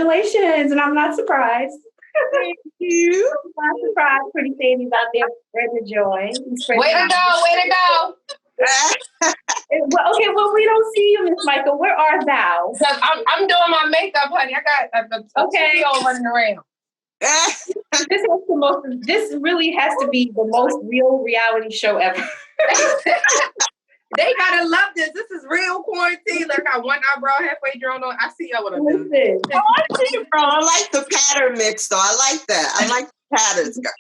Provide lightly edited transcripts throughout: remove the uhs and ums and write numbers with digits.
congratulations. And I'm not surprised. Thank you. I'm not surprised. Pretty Sadie's out there spreading the joy. Way to go. Well, okay, well, we don't see you, Miss Mica. Where are thou? I'm doing my makeup, honey. I got a CEO running around. This really has to be the most real reality show ever. They gotta love this. This is real quarantine. Like, I got one eyebrow halfway drawn on. I see y'all what I'm doing. I see you, bro. I like the pattern mix, though. I like that. I like the patterns, girl.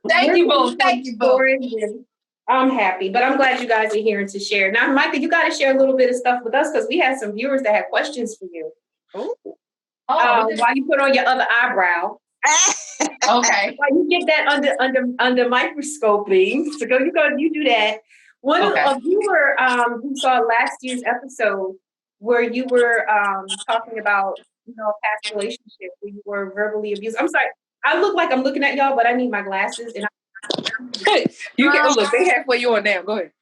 Thank you, boo. I'm happy, but I'm glad you guys are here and to share. Now, Mica, you got to share a little bit of stuff with us because we had some viewers that had questions for you. While you put on your other eyebrow. Okay. While you get that under microscoping, you do that. A viewer who saw last year's episode where you were talking about a past relationship where you were verbally abused. I'm sorry, I look like I'm looking at y'all, but I need my glasses and. You can look. They halfway you on now. Go ahead.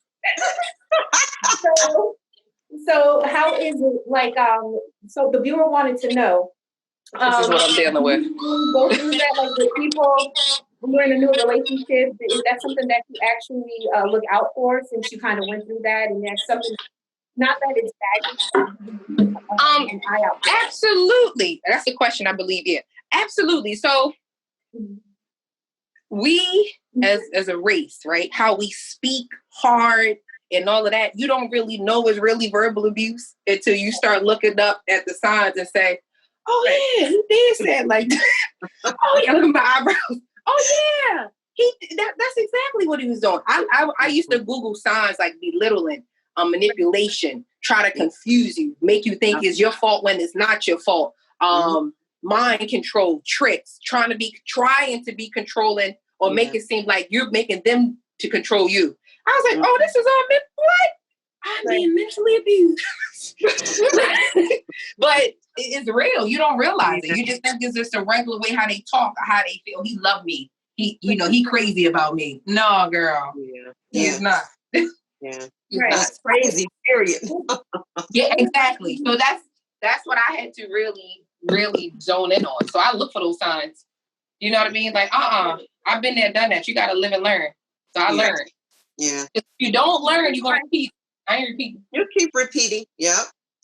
So how is it like? So the viewer wanted to know. This is what I'm dealing with. Go through that, like with people when you're in a new relationship. Is that something that you actually look out for since you kind of went through that, and that's something? Not that it's bad. Absolutely. That's the question, I believe. Yeah, absolutely. So we, as a race, right? How we speak hard and all of that, you don't really know is really verbal abuse until you start looking up at the signs and say, "Oh yeah, he did say it like that." Oh yeah, look at my eyebrows. Oh yeah, that's exactly what he was doing. I used to Google signs like belittling, manipulation, try to confuse you, make you think it's your fault when it's not your fault. Mind control, tricks, trying to be controlling or make it seem like you're making them to control you. I was like, oh, this is all what? I'm being mentally abused. But it's real. You don't realize it. You just think it's just a regular way how they talk, how they feel. He loved me. He crazy about me. No, girl. He's not. That's crazy, period. Yeah, exactly. So that's what I had to really, really zone in on. So I look for those signs. You know what I mean? Like, I've been there, done that. You got to live and learn. So I learned. Yeah. If you don't learn, you're going to repeat. I ain't repeating. You keep repeating. Yep.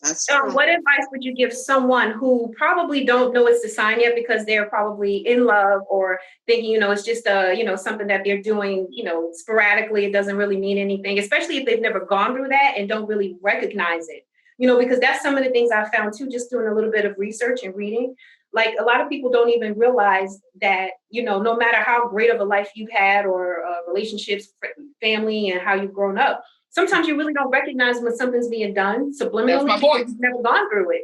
That's true. What advice would you give someone who probably don't know it's a sign yet because they're probably in love or thinking, it's just something that they're doing, sporadically. It doesn't really mean anything, especially if they've never gone through that and don't really recognize it, because that's some of the things I found too, just doing a little bit of research and reading. Like a lot of people don't even realize that, no matter how great of a life you've had or relationships, family, and how you've grown up, sometimes you really don't recognize when something's being done subliminally because you've never gone through it.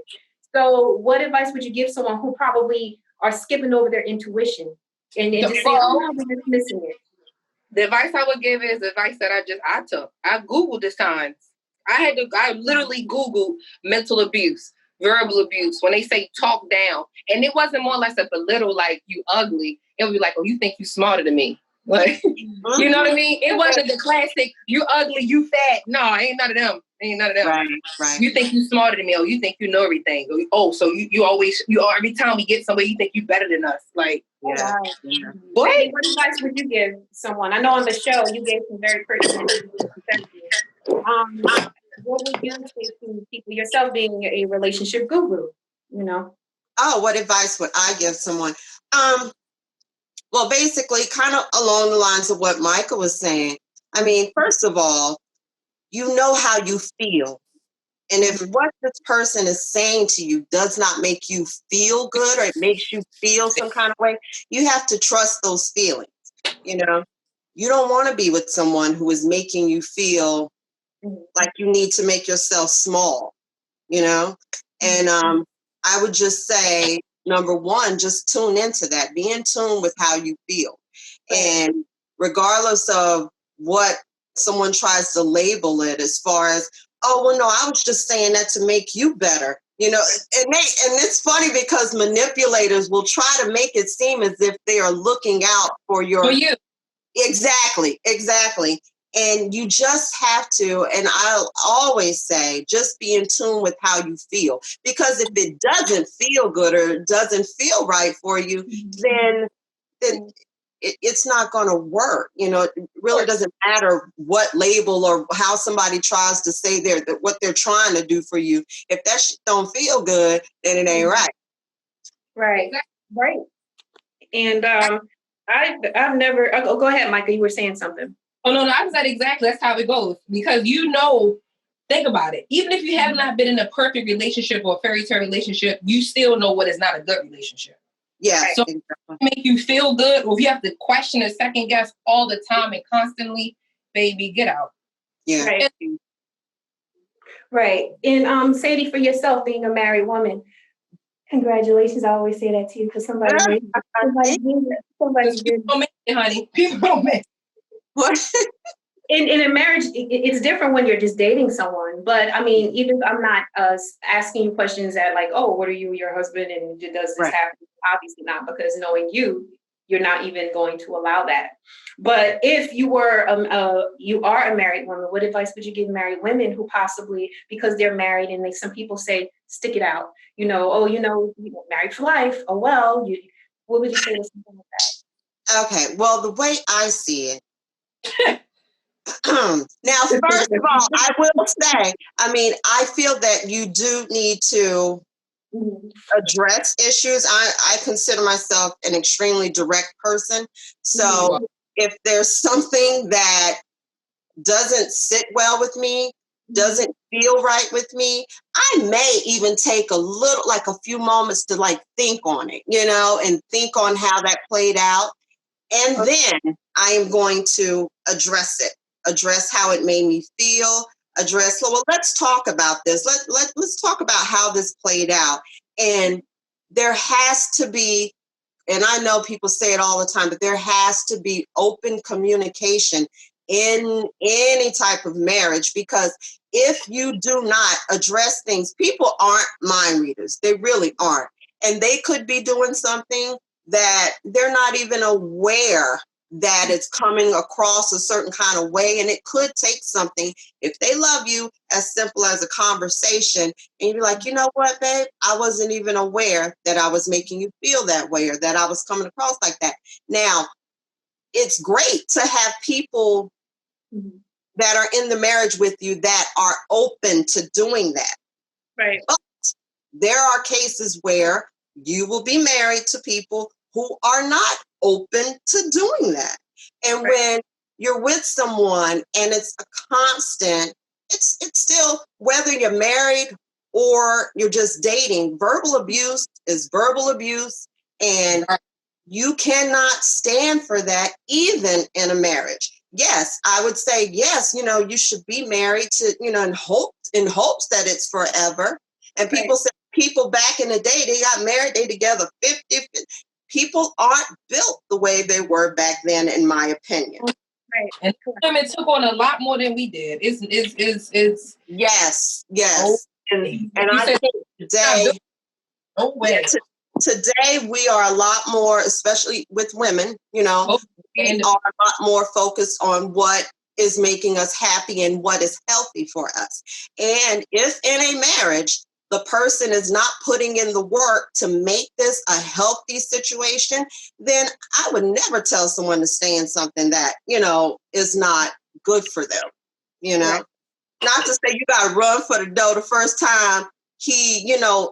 So what advice would you give someone who probably are skipping over their intuition and just saying, we're just missing it? The advice I would give is advice that I took. I Googled the signs. I literally Googled mental abuse, verbal abuse. When they say talk down, and it wasn't more or less a belittle like you ugly. It would be like, oh, you think you smarter than me. Like, you know what I mean? It wasn't the classic, you ugly, you fat. No, ain't none of them. Right. You think you smarter than me, or you think you know everything. So you always, every time we get somewhere, you think you better than us. Like, What advice would you give someone? I know on the show, you gave some very pertinent what would you say to people, yourself being a relationship guru, Oh, what advice would I give someone? Well, basically, kind of along the lines of what Mica was saying. I mean, first of all, you know how you feel. And if what this person is saying to you does not make you feel good or it makes you feel some kind of way, you have to trust those feelings. You don't want to be with someone who is making you feel like you need to make yourself small, And I would just say, number one, just tune into that. Be in tune with how you feel. And regardless of what someone tries to label it as far as, oh, well, no, I was just saying that to make you better. And it's funny because manipulators will try to make it seem as if they are looking out for you. Exactly. And you just have to, and I'll always say, just be in tune with how you feel. Because if it doesn't feel good or doesn't feel right for you, then it's not going to work. It really doesn't matter what label or how somebody tries to say what they're trying to do for you. If that shit don't feel good, then it ain't right. Right. And I've never. Go ahead, Mica. You were saying something. Oh no, I said exactly. That's how it goes. Because think about it. Even if you have not been in a perfect relationship or a fairy tale relationship, you still know what is not a good relationship. Yeah. So make you feel good, or if you have to question and second guess all the time and constantly, baby, get out. Yeah. Right. And Sadie, for yourself, being a married woman, congratulations. I always say that to you because somebody did it, People don't make it, honey. People don't make it. What? In a marriage, it's different when you're just dating someone. But I mean, even if I'm not asking you questions that like, oh, what are you, your husband, and does this happen? Obviously not, because knowing you're not even going to allow that. But if you were you are a married woman, what advice would you give married women who possibly, because they're married, and some people say stick it out, married for life. Oh well, what would you say to something like that? Okay, well, the way I see it. Now, first of all, I will say, I feel that you do need to address issues. I consider myself an extremely direct person. So if there's something that doesn't sit well with me, doesn't feel right with me, I may even take a few moments to think on it, and think on how that played out. And then I am going to address how it made me feel, let's talk about this. Let's talk about how this played out. And there has to be, and I know people say it all the time, but there has to be open communication in any type of marriage, because if you do not address things, people aren't mind readers. They really aren't. And they could be doing something that they're not even aware that it's coming across a certain kind of way. And it could take something, if they love you, as simple as a conversation. And you'd be like, you know what, babe? I wasn't even aware that I was making you feel that way, or that I was coming across like that. Now, it's great to have people that are in the marriage with you that are open to doing that. Right. But there are cases where you will be married to people who are not open to doing that. And when you're with someone and it's a constant, it's still, whether you're married or you're just dating, verbal abuse is verbal abuse. And you cannot stand for that, even in a marriage. Yes, I would say, yes, you should be married to, in hopes that it's forever. And people say, people back in the day, they got married, they together 50. People aren't built the way they were back then, in my opinion. Right. And women took on a lot more than we did. It's yes. Oh, and I think today, no way. Today we are a lot more, especially with women, we are a lot more focused on what is making us happy and what is healthy for us. And if in a marriage, the person is not putting in the work to make this a healthy situation, then I would never tell someone to stay in something that, is not good for them, Right. Not to say you got to run for the dough the first time he,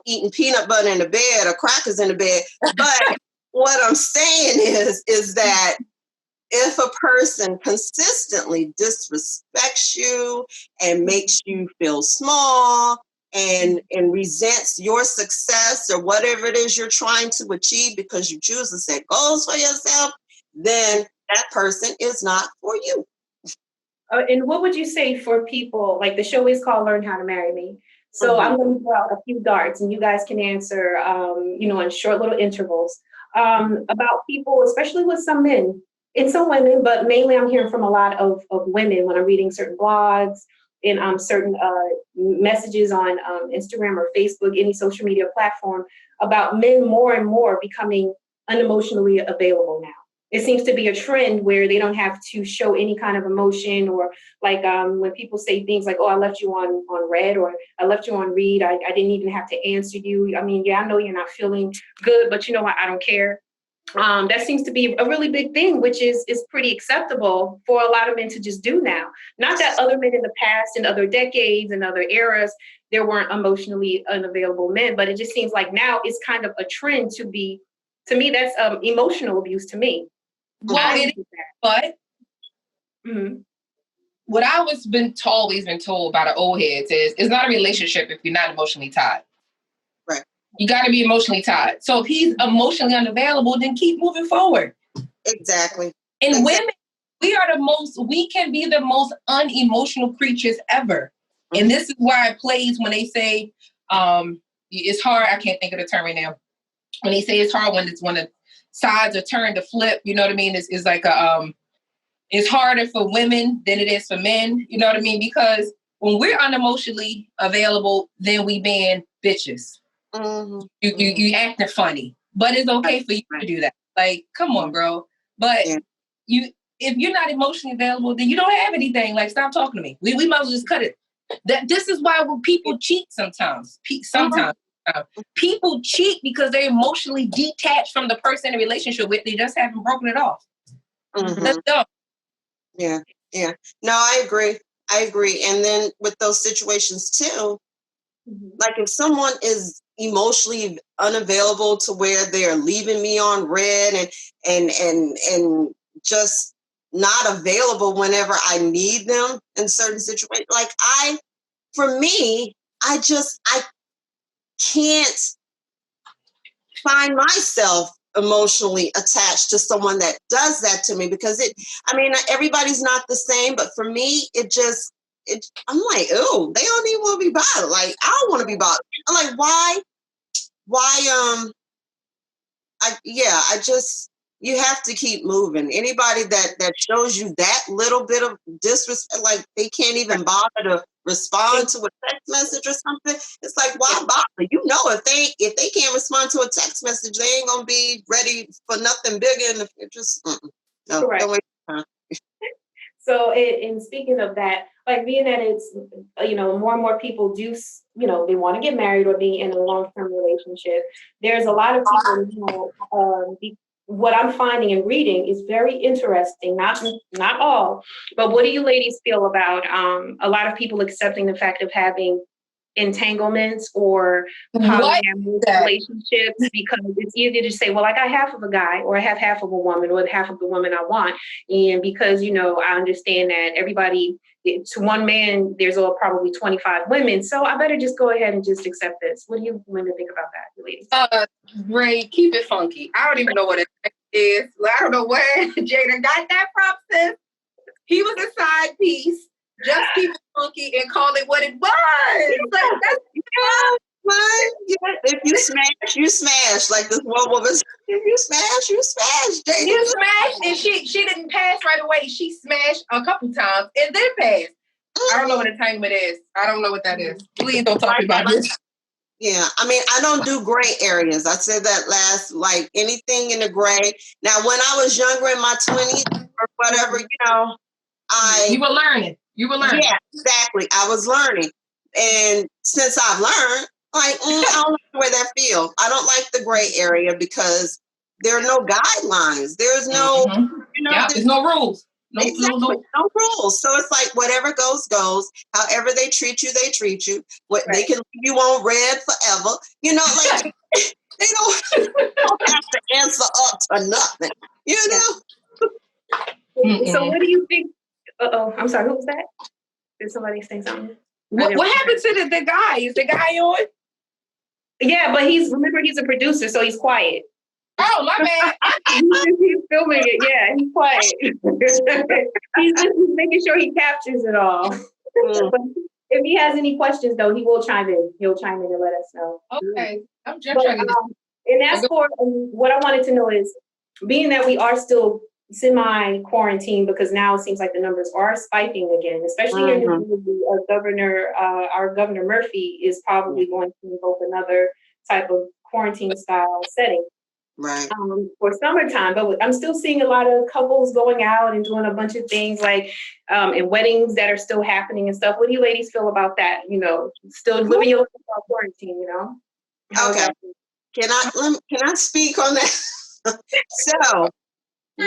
eating peanut butter in the bed or crackers in the bed. But what I'm saying is that if a person consistently disrespects you and makes you feel small and resents your success or whatever it is you're trying to achieve because you choose to set goals for yourself, then that person is not for you. And what would you say for people, like the show is called Learn How to Marry Me. So I'm going to throw out a few darts and you guys can answer, in short little intervals about people, especially with some men and some women, but mainly I'm hearing from a lot of women when I'm reading certain blogs and certain messages on Instagram or Facebook, any social media platform, about men more and more becoming unemotionally available now. it seems to be a trend where they don't have to show any kind of emotion, or like when people say things like, oh, I left you on red, or I left you on read. I didn't even have to answer you. I mean, yeah, I know you're not feeling good, but you know what? I don't care. That seems to be a really big thing, which is pretty acceptable for a lot of men to just do now. Not that other men in the past, in other decades and other eras, there weren't emotionally unavailable men, but it just seems like now it's kind of a trend to be, to me, that's emotional abuse to me. Well, it is, but Mhm. what I was always been told by the old heads is it's not a relationship if you're not emotionally tied. Right. You got to be emotionally tied. So if he's emotionally unavailable, then keep moving forward. Exactly. And women, we can be the most unemotional creatures ever. Mm-hmm. And this is why it plays when they say it's hard. I can't think of the term right now. When they say it's hard when the sides are turned to flip, you know what I mean? It's like it's harder for women than it is for men, you know what I mean? Because when we're unemotionally available, then we being bitches. Mm-hmm. You acting funny, but it's okay for you to do that. Like, come on, bro. But if you're not emotionally available, then you don't have anything. Like, stop talking to me. We might as well just cut it. This is why when people cheat sometimes. People cheat because they're emotionally detached from the person in a relationship with. They just haven't broken it off. Mm-hmm. That's dumb. Yeah. No, I agree. And then with those situations too, like if someone is emotionally unavailable to where they're leaving me on red and just not available whenever I need them in certain situations, like for me, I can't find myself emotionally attached to someone that does that to me, because everybody's not the same, but for me, I'm like, oh, they don't even want to be bothered. Like, I don't want to be bothered. I'm like, why, you have to keep moving. Anybody that shows you that little bit of disrespect, like they can't even bother to respond to a text message or something. It's like, why bother? You know, if they can't respond to a text message, they ain't gonna be ready for nothing bigger in the future. No, Correct. don't waste time. So, in speaking of that, like being that it's, more and more people do, they want to get married or be in a long-term relationship. There's a lot of people, what I'm finding and reading is very interesting. Not all, but what do you ladies feel about a lot of people accepting the fact of having entanglements or polyamorous relationships, because it's easy to say, well, I got half of a guy, or I have half of a woman, or half of the woman I want. And because, I understand that everybody, to one man, there's probably 25 women. So I better just go ahead and just accept this. What do you women think about that, ladies? Ray, keep it funky. I don't even know what it is. I don't know where Jada got that from, sis. He was a side piece. Just keep it funky and call it what it was. Like, that's if you smash, you smash. Like this one woman, if you smash, you smash. Jada, you smashed, and she didn't pass right away. She smashed a couple times and then passed. I don't know what entanglement is. I don't know what that is. Please don't talk about this. Yeah, I don't do gray areas. I said that last, like anything in the gray. Now, when I was younger in my 20s or whatever, You were learning. Yeah, exactly. I was learning. And since I've learned, like, I don't like the way that feels. I don't like the gray area because there are no guidelines. There's no, there's no rules. No rules. So it's like whatever goes. However they treat you, they treat you. They can leave you on red forever. Like they don't have to answer up to nothing. So what do you think? I'm sorry, who was that? Did somebody say something? What happened to the guy? Is the guy on? Yeah, but he's a producer, so he's quiet. Oh, my bad. He's filming it. Yeah, he's quiet. He's just making sure he captures it all. But if he has any questions, though, he will chime in. He'll chime in and let us know. Okay. I'm just trying to and as for what I wanted to know is, being that we are still semi-quarantine, because now it seems like the numbers are spiking again, especially here in New Jersey. Our Governor Murphy is probably going to invoke another type of quarantine style setting. Right. For summertime, but I'm still seeing a lot of couples going out and doing a bunch of things like and weddings that are still happening and stuff. What do you ladies feel about that? You know, still living your life while quarantine, you know? How's Okay. that? Can I speak on that? So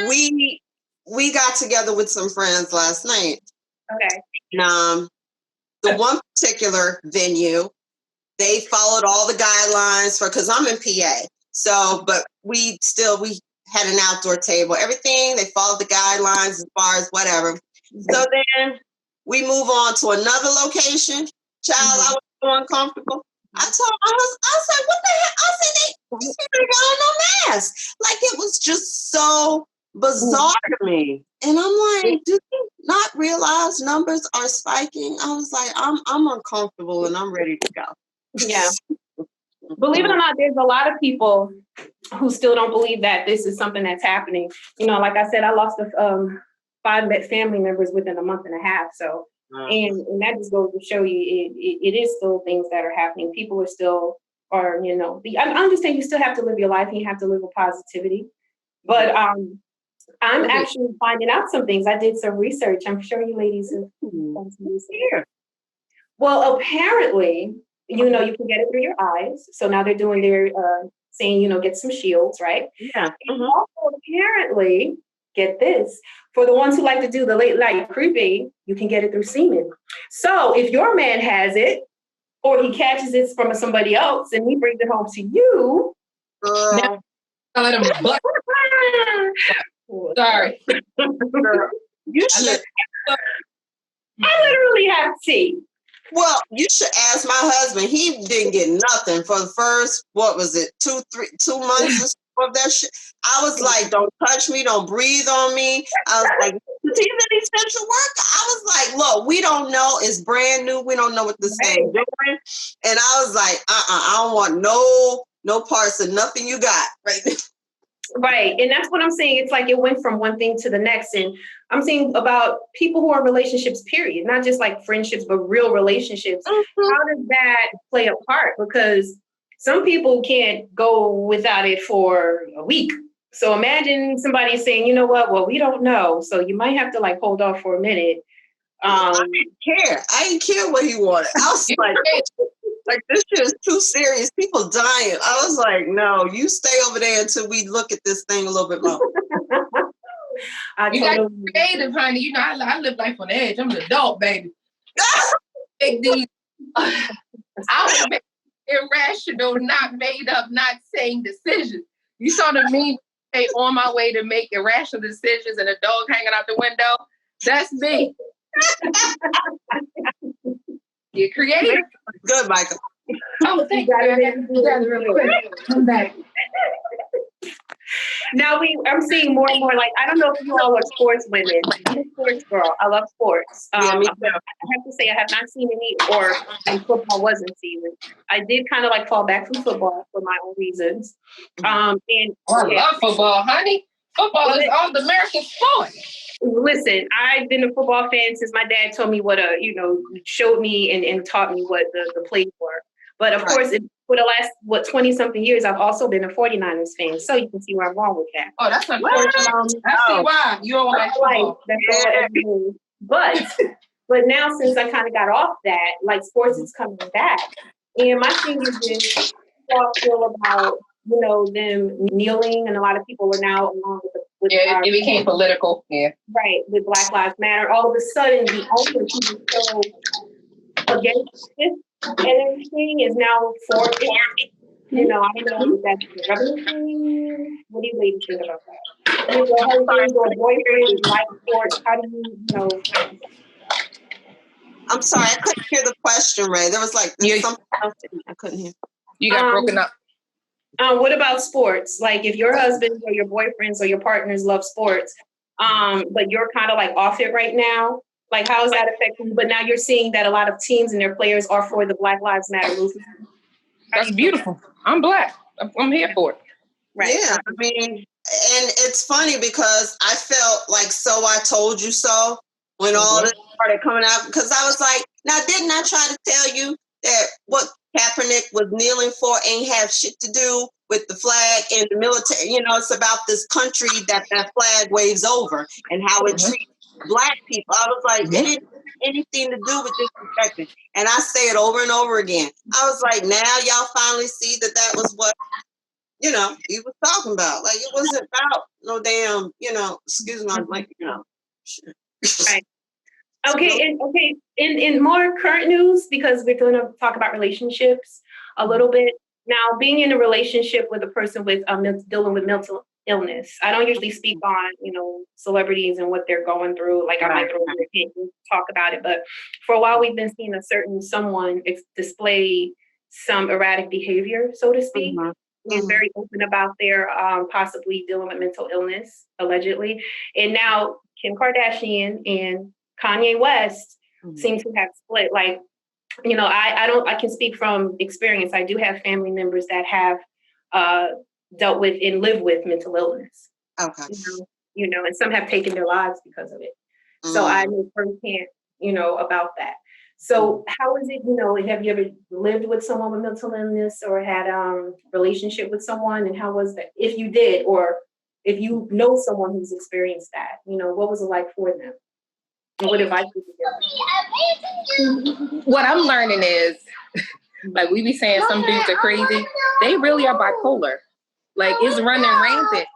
we got together with some friends last night. Okay. The one particular venue, they followed all the guidelines because I'm in PA. So, but we had an outdoor table, everything, they followed the guidelines as far as whatever. So then we move on to another location. Child, I was so uncomfortable. I told my husband, I said, what the heck? I said, these people got on no mask. Like, it was just so bizarre to me. And I'm like, do you not realize numbers are spiking? I was like, I'm uncomfortable and I'm ready to go. Yeah. Believe it or not, there's a lot of people who still don't believe that this is something that's happening. You know, like I said, I lost 5 family members within a month and a half. So, and that just goes to show you it is still things that are happening. People are still, you know, I understand you still have to live your life and you have to live with positivity. But I'm actually finding out some things. I did some research. I'm sure you ladies have done some research. Well, apparently, you know, you can get it through your eyes. So now they're doing their saying, you know, get some shields, right? Yeah. And also, apparently, get this, for the ones who like to do the late night creepy, you can get it through semen. So if your man has it, or he catches it from somebody else and he brings it home to you, now, let him butt. Sorry. You should. I literally have tea. Well, you should ask my husband. He didn't get nothing for the first, what was it, 2 months of that shit. I was like, don't touch me, don't breathe on me. I was like, he's an essential worker. I was like, look, we don't know. It's brand new. We don't know what this thing is doing. And I was like, I don't want no parts of nothing you got right now. Right. And that's what I'm saying. It's like it went from one thing to the next. And I'm saying about people who are in relationships, period, not just like friendships, but real relationships. How does that play a part? Because some people can't go without it for a week. So imagine somebody saying, you know what? Well, we don't know. So you might have to like hold off for a minute. I didn't care what he wanted. I was like, this shit is too serious. People dying. I was like, no, you stay over there until we look at this thing a little bit more. You got to be creative, honey. You know, I live life on the edge. I'm an adult, baby. I was making irrational, not made up, not saying decisions. You saw the meme say on my way to make irrational decisions and a dog hanging out the window? That's me. You're creative. Good, Michael. Oh, thank you. I got together real quick. Come back. Now I'm seeing more and more, like, I don't know if you all are sports women. I'm a sports girl. I love sports. Yeah, me too. I have to say I have not seen any, or when football wasn't season. I did kind of like fall back from football for my own reasons. I love football, honey. Football is all the American sport. Listen, I've been a football fan since my dad told me showed me and taught me what the plays were. But of course, for the last, 20-something years, I've also been a 49ers fan. So you can see where I'm wrong with that. Oh, that's unfortunate. I see why. You don't like football. But now, since I kind of got off that, like, sports is coming back. And my thing is this, people feel about, them kneeling, and a lot of people are now along with it became political. Yeah. Right, with Black Lives Matter. All of a sudden, the only people so against this and everything is now for it. I don't know if that's the revolution. What do you ladies think about that? If your husband or boyfriend like sports, how do you, I'm sorry, I couldn't hear the question, Ray. There was like something else I couldn't hear. You got broken up. What about sports? Like, if your husband or your boyfriends or your partners love sports, but you're kind of like off it right now, like, how is that affecting you? But now you're seeing that a lot of teams and their players are for the Black Lives Matter movement. That's beautiful. I'm Black. I'm here for it. Right. Yeah, I mean, and it's funny because I felt like So I Told You So when all this started coming out, because I was like, now, didn't I try to tell you that what Kaepernick was kneeling for ain't have shit to do with the flag and the military. You know, it's about this country that flag waves over and how it treats Black people. I was like, it didn't have anything to do with disrespecting. And I say it over and over again. I was like, now y'all finally see that was what, you know, he was talking about. Like, it wasn't about no damn, you know, excuse me, like, you know, shit. Right. Okay, in more current news, because we're going to talk about relationships a little bit. Now, being in a relationship with a person with dealing with mental illness, I don't usually speak on, you know, celebrities and what they're going through. Like, I might throw your opinion, talk about it, but for a while we've been seeing someone display some erratic behavior, so to speak. And very open about their possibly dealing with mental illness, allegedly. And now Kim Kardashian and Kanye West seem to have split. Like, you know, I can speak from experience. I do have family members that have dealt with and live with mental illness. Okay. You know, and some have taken their lives because of it. So I know firsthand, you know, about that. So how is it, you know, have you ever lived with someone with mental illness or had a relationship with someone? And how was that? If you did, or if you know someone who's experienced that, you know, what was it like for them? And what advice would you give? What I'm learning is, like we be saying some dudes are crazy. They really are bipolar. Like, it's running rampant.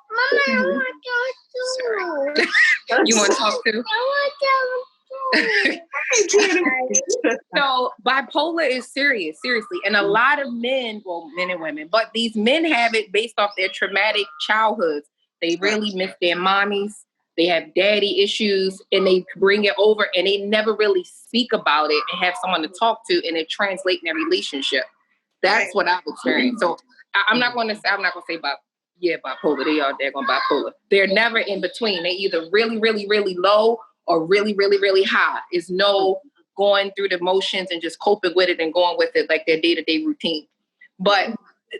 Sorry. You want to talk to? So bipolar is seriously. And a lot of men, well, men and women, but these men have it based off their traumatic childhoods. They really miss their mommies. They have daddy issues, and they bring it over, and they never really speak about it and have someone to talk to, and it translates in their relationship. That's what I've experienced. So I'm not going to say bipolar. They are daggone bipolar. They're never in between. They either really, really, really low or really, really, really high. It's no going through the motions and just coping with it and going with it like their day-to-day routine. But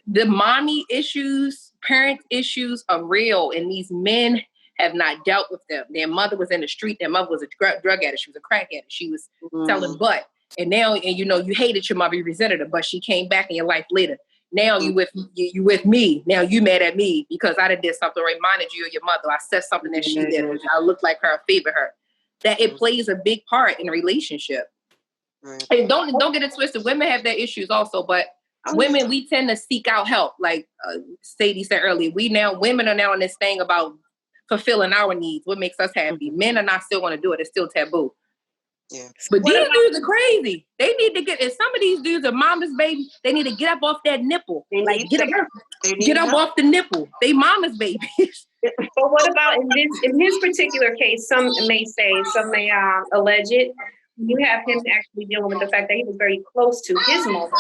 the mommy issues, parent issues are real, and these men have not dealt with them. Their mother was in the street. Their mother was a drug addict. She was a crack addict. She was selling butt. And now, and you know, you hated your mother, you resented her, but she came back in your life later. Now you with me. Now you mad at me because I did something, reminded you of your mother. I said something that she did. I looked like her, I favor her. That it plays a big part in a relationship. Right. And don't get it twisted. Women have their issues also, but women, we tend to seek out help. Like Sadie said earlier, women are now on this thing about fulfilling our needs. What makes us happy? Men are not still going to do it. It's still taboo. Yeah. But these dudes are crazy. They need to and some of these dudes are mama's baby. They need to get up off that nipple. Get up off the nipple. They mama's babies. But what about in his particular case, some may allege it. You have him actually dealing with the fact that he was very close to his mother.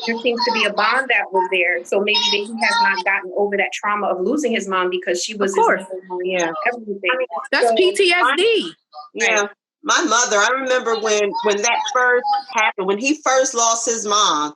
There seems to be a bond that was there. So maybe that he has not gotten over that trauma of losing his mom because she was his mom. Yeah, everything. That's PTSD. Yeah. Right. My mother, I remember when that first happened, when he first lost his mom,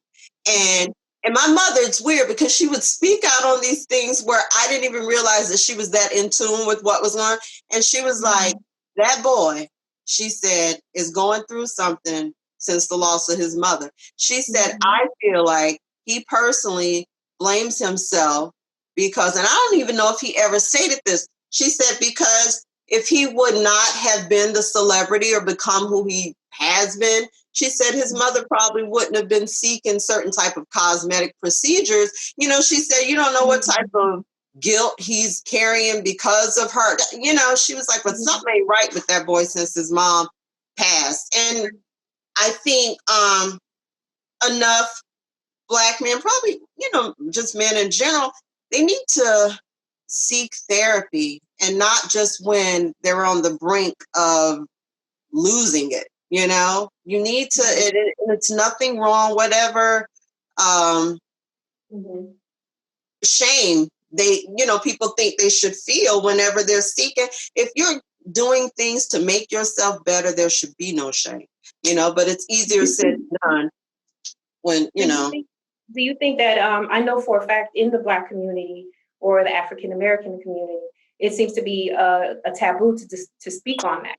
and my mother, it's weird because she would speak out on these things where I didn't even realize that she was that in tune with what was going on. And she was like, that boy, she said, is going through something since the loss of his mother. She said, I feel like he personally blames himself because, and I don't even know if he ever stated this. She said, because if he would not have been the celebrity or become who he has been, she said his mother probably wouldn't have been seeking certain type of cosmetic procedures. You know, she said, you don't know what type of guilt he's carrying because of her. You know, she was like, but something ain't right with that boy since his mom passed. And I think enough Black men, probably, you know, just men in general, they need to seek therapy, and not just when they're on the brink of losing it. You know, you need to, it's nothing wrong, whatever shame people think they should feel whenever they're seeking. If you're doing things to make yourself better, there should be no shame, you know, but it's easier said than done when, you know. Do you think that, I know for a fact in the Black community or the African-American community, it seems to be a taboo to speak on that.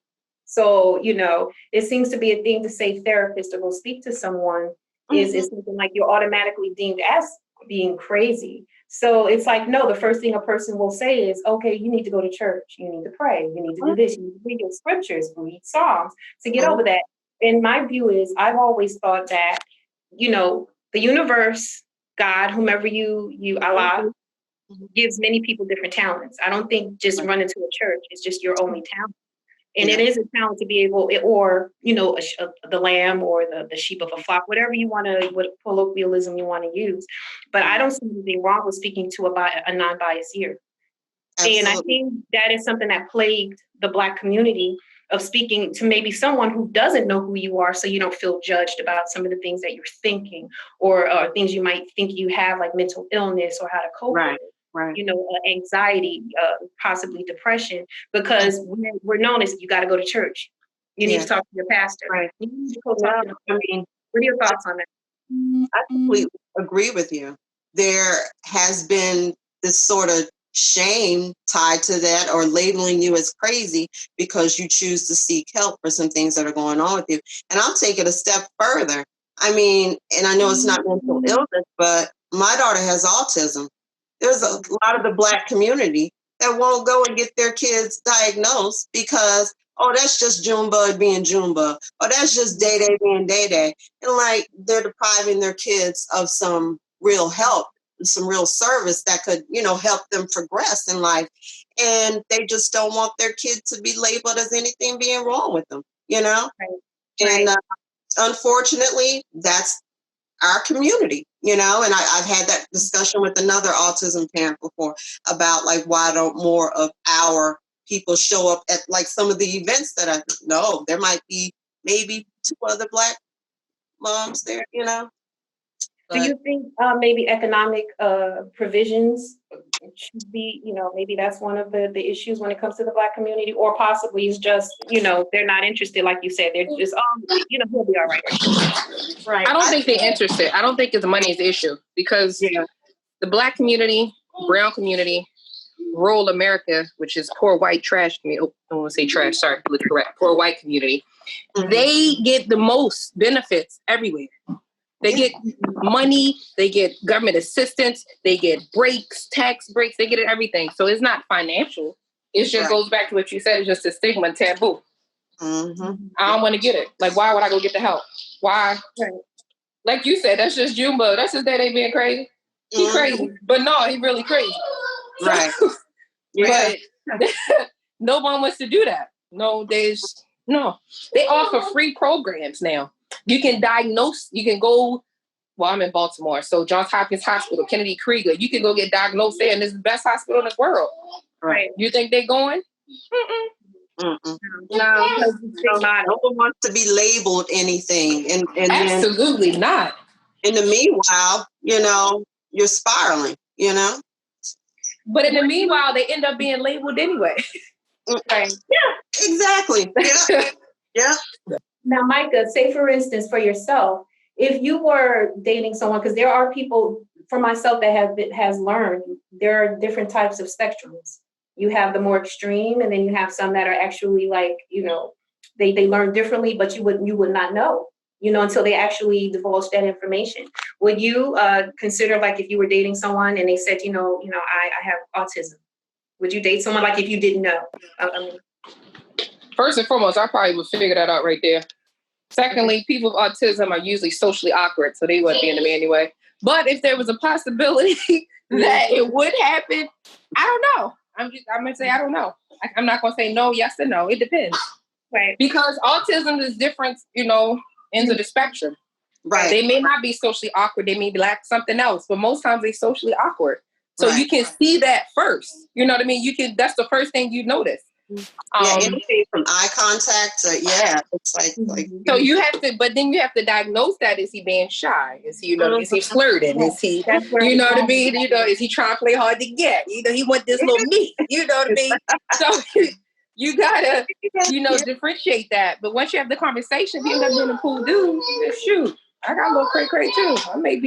So, you know, it seems to be a thing to say therapist or go speak to someone is something like you're automatically deemed as being crazy. So it's like, no, the first thing a person will say is, okay, you need to go to church. You need to pray. You need to do this. You need to read your scriptures, read Psalms to get over that. And my view is, I've always thought that, the universe, God, whomever Allah, gives many people different talents. I don't think just running to a church is just your only talent. And it is a talent to be able, or, the lamb or the sheep of a flock, whatever you want to, what colloquialism you want to use. But I don't see anything wrong with speaking to a non-biased ear. Absolutely. And I think that is something that plagued the Black community, of speaking to maybe someone who doesn't know who you are, so you don't feel judged about some of the things that you're thinking, or things you might think you have, like mental illness or how to cope with it. Right. Anxiety, possibly depression, because we're known as, you got to go to church. You need to talk to your pastor. Right. You need to go talk to them. What are your thoughts on that? I completely agree with you. There has been this sort of shame tied to that, or labeling you as crazy because you choose to seek help for some things that are going on with you. And I'll take it a step further. I mean, and I know it's not mental illness, but my daughter has autism. There's a lot of the Black community that won't go and get their kids diagnosed because, oh, that's just Junebug being Junebug, or that's just Day-Day being Day-Day. And like, they're depriving their kids of some real help, some real service that could, help them progress in life. And they just don't want their kid to be labeled as anything being wrong with them, Right. And unfortunately, that's our community, and I've had that discussion with another autism parent before about, like, why don't more of our people show up at, like, some of the events that I know. There might be maybe 2 other Black moms there, Do you think maybe economic provisions should be, maybe that's one of the issues when it comes to the Black community, or possibly it's just, they're not interested, like you said, they're just, we'll be all right. Right. I don't think they're interested. I don't think it's money is the issue, because the Black community, brown community, rural America, which is poor white trash community. I don't want to say trash, sorry, correct. Poor white community. They get the most benefits everywhere. They get money, they get government assistance, they get breaks, tax breaks, they get everything. So it's not financial. It just goes back to what you said, it's just a stigma and taboo. Mm-hmm. I don't want to get it. Like, why would I go get the help? Why? Right. Like you said, that's just Junebug. That's just that they being crazy. He crazy. But no, he really crazy. Right. But no one wants to do that. No. They offer free programs now. You can diagnose, you can go, well, I'm in Baltimore, so Johns Hopkins Hospital, Kennedy Krieger, you can go get diagnosed there, and it's the best hospital in the world. Right. You think they're going? No, one wants to be labeled anything. And absolutely then, not. In the meanwhile, you're spiraling, But in the meanwhile, they end up being labeled anyway. Right. Yeah, exactly. Yeah. Yeah. Now, Mica, say for instance, for yourself, if you were dating someone, because there are people, for myself, that has learned there are different types of spectrums. You have the more extreme, and then you have some that are actually like, they learn differently, but you would not know, until they actually divulge that information. Would you consider, like, if you were dating someone and they said, I have autism, would you date someone like if you didn't know? First and foremost, I probably would figure that out right there. Secondly, people with autism are usually socially awkward, so they wouldn't be into me anyway. But if there was a possibility that it would happen, I don't know. I'm going to say I don't know. I'm not going to say no, yes, or no. It depends. Right. Because autism is different, ends of the spectrum. Right. They may not be socially awkward. They may be like something else, but most times they're socially awkward. So you can see that first. You know what I mean? That's the first thing you notice. Anything from eye contact to it's like. So you have to, but then you have to diagnose that. Is he being shy? Is he, is he flirting? Is he, what I mean? Is he trying to play hard to get? He want this little meat. You know what I mean? So you gotta, differentiate that. But once you have the conversation, if you end up being a cool dude, shoot, I got a little cray too. I may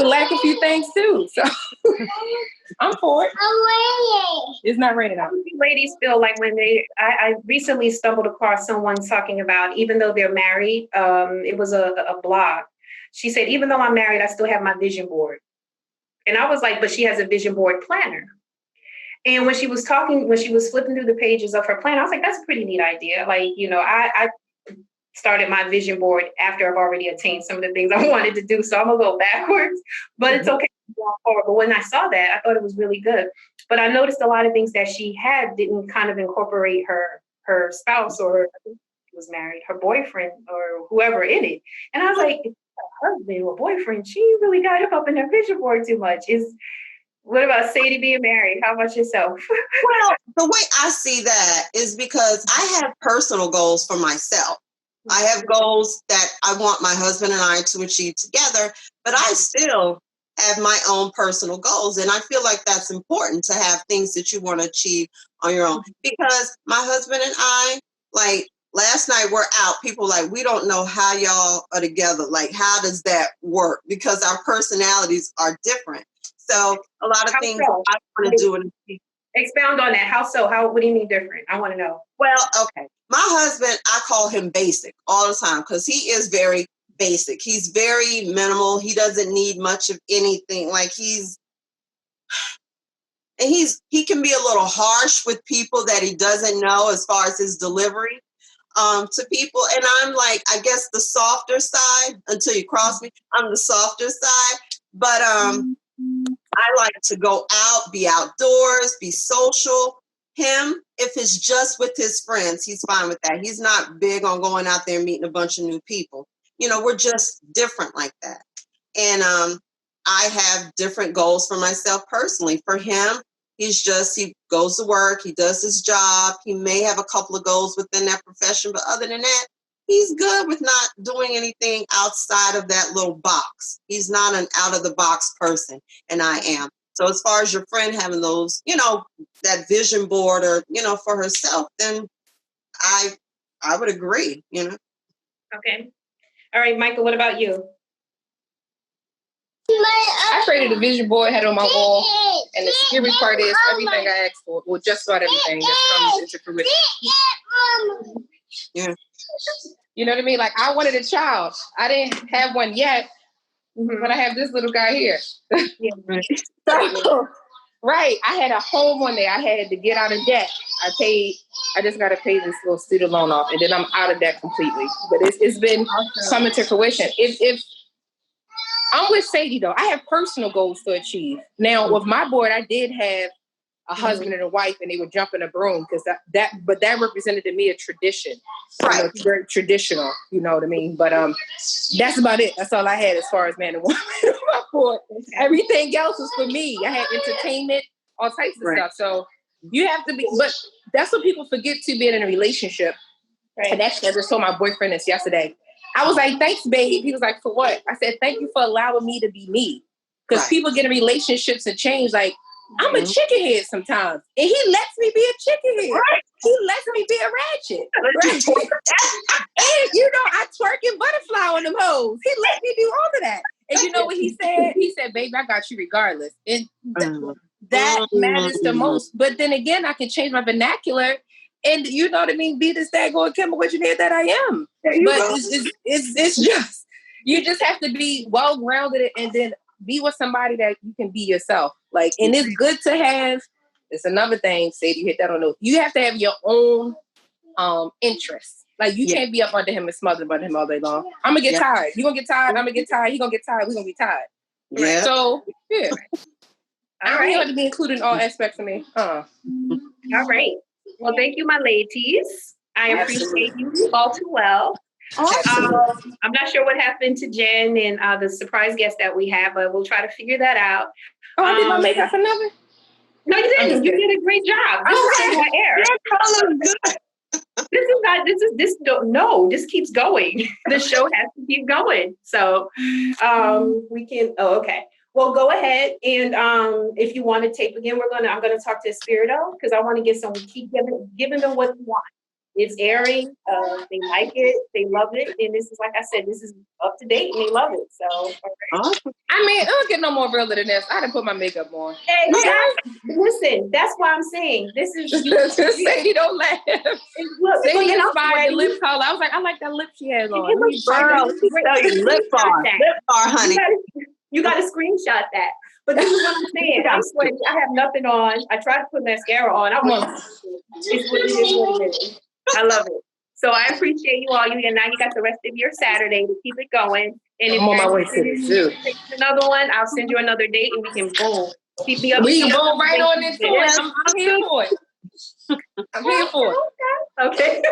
lack a few things too. So I'm for it. It's not raining out. Ladies feel like when I recently stumbled across someone talking about, even though they're married, it was a blog she said, even though I'm married, I still have my vision board. And I was like, but she has a vision board planner. And when she was flipping through the pages of her plan, I was like, that's a pretty neat idea. Like, I started my vision board after I've already attained some of the things I wanted to do. So I'm a little backwards, but it's okay to go forward. But when I saw that, I thought it was really good. But I noticed a lot of things that she had didn't kind of incorporate her spouse, or I think she was married, her boyfriend or whoever in it. And I was like, her husband or boyfriend, she really got him up in her vision board too much. What about Sadie being married? How about yourself? Well, the way I see that is because I have personal goals for myself. I have goals that I want my husband and I to achieve together, but I still have my own personal goals. And I feel like that's important to have things that you want to achieve on your own. Because my husband and I, like last night we're out, people like, we don't know how y'all are together. Like, how does that work? Because our personalities are different. So a lot of things I want to do. Expound on that. How so? What do you mean different? I want to know. Well, okay. My husband, I call him basic all the time because he is very basic. He's very minimal. He doesn't need much of anything. Like he can be a little harsh with people that he doesn't know as far as his delivery to people. And I'm like, I guess the softer side until you cross me. I'm the softer side. But I like to go out, be outdoors, be social. Him, if it's just with his friends, he's fine with that. He's not big on going out there and meeting a bunch of new people. We're just different like that. And I have different goals for myself personally. For him, he goes to work, he does his job. He may have a couple of goals within that profession, but other than that, he's good with not doing anything outside of that little box. He's not an out of the box person, and I am. So as far as your friend having those, that vision board or, for herself, then I would agree, Okay. All right, Michael, what about you? I created a vision board, had it on my wall, and the scary part is everything I asked for, well, just about everything just comes into fruition. Yeah. You know what I mean? Like, I wanted a child. I didn't have one yet, but I have this little guy here. Yeah. So, right. I had a home one day. I had to get out of debt. I just got to pay this little student loan off, and then I'm out of debt completely. But it's been coming to fruition. If I'm with Sadie, though, I have personal goals to achieve. Now, with my board, I did have a husband and a wife, and they would jump in a broom because that represented to me a tradition. Right. It's very traditional, you know what I mean? But that's about it. That's all I had as far as man and woman on my board. Everything else was for me. I had entertainment, all types of stuff. So you have to be, but that's what people forget to being in a relationship. Right. And actually, I just told my boyfriend this yesterday. I was like, thanks, babe. He was like, for what? I said, thank you for allowing me to be me. Because people get in relationships and change. Like, I'm a chicken head sometimes. And he lets me be a chicken head. Right. He lets me be a ratchet. Right. And, I twerk and butterfly on them hoes. He let me do all of that. And you know what he said? He said, baby, I got you regardless. And that matters the most. But then again, I can change my vernacular and, you know what I mean, be this daggone Kimber what you need that I am. But it's just, you just have to be well-grounded and then be with somebody that you can be yourself. Like, and it's good to have, it's another thing, Sadie, you hit that on the, you have to have your own interests. Like, you can't be up under him and smothered under him all day long. I'm going to get tired. You going to get tired. I'm going to get tired. He going to get tired. We're going to be tired. Yeah. So, yeah. I'm here to be included in all aspects of me. All right. Well, thank you, my ladies. I appreciate you all too well. I'm not sure what happened to Jen and the surprise guest that we have, but we'll try to figure that out. Oh, I did my makeup another? No, you didn't. You did a great job. This keeps going. The show has to keep going. So we can, okay. Well, go ahead. And if you want to tape again, I'm going to talk to Espirito because I want to keep giving them what you want. It's airing. They like it. They love it. And this is, like I said, this is up to date and they love it. So, Awesome. I mean, it don't get no more realer than this. I didn't put my makeup on. Exactly. Listen, that's why I'm saying this is. Sadie, don't laugh. Look, Sadie and I'm inspired ready. the lip color. I was like, I like that lip she has on. It looks Girl, great. let me tell you, lip bar, honey. You got to screenshot that. But this is what I'm saying. I'm sweaty. I have nothing on. I tried to put mascara on. It's what it is. What it is. I love it. So I appreciate you all. And now you got the rest of your Saturday to keep it going. And if I'm on my way to it too. Another one, I'll send you another date and we can boom. Keep me up. We can go right on into it. I'm here for it. I'm here for it. Okay.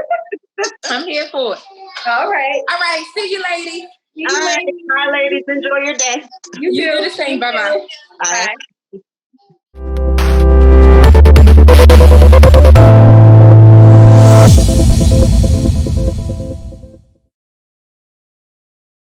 I'm here for it. All right. All right. See you, lady. All right. Bye, ladies. Enjoy your day. You do the same. Bye-bye. Bye. Bye.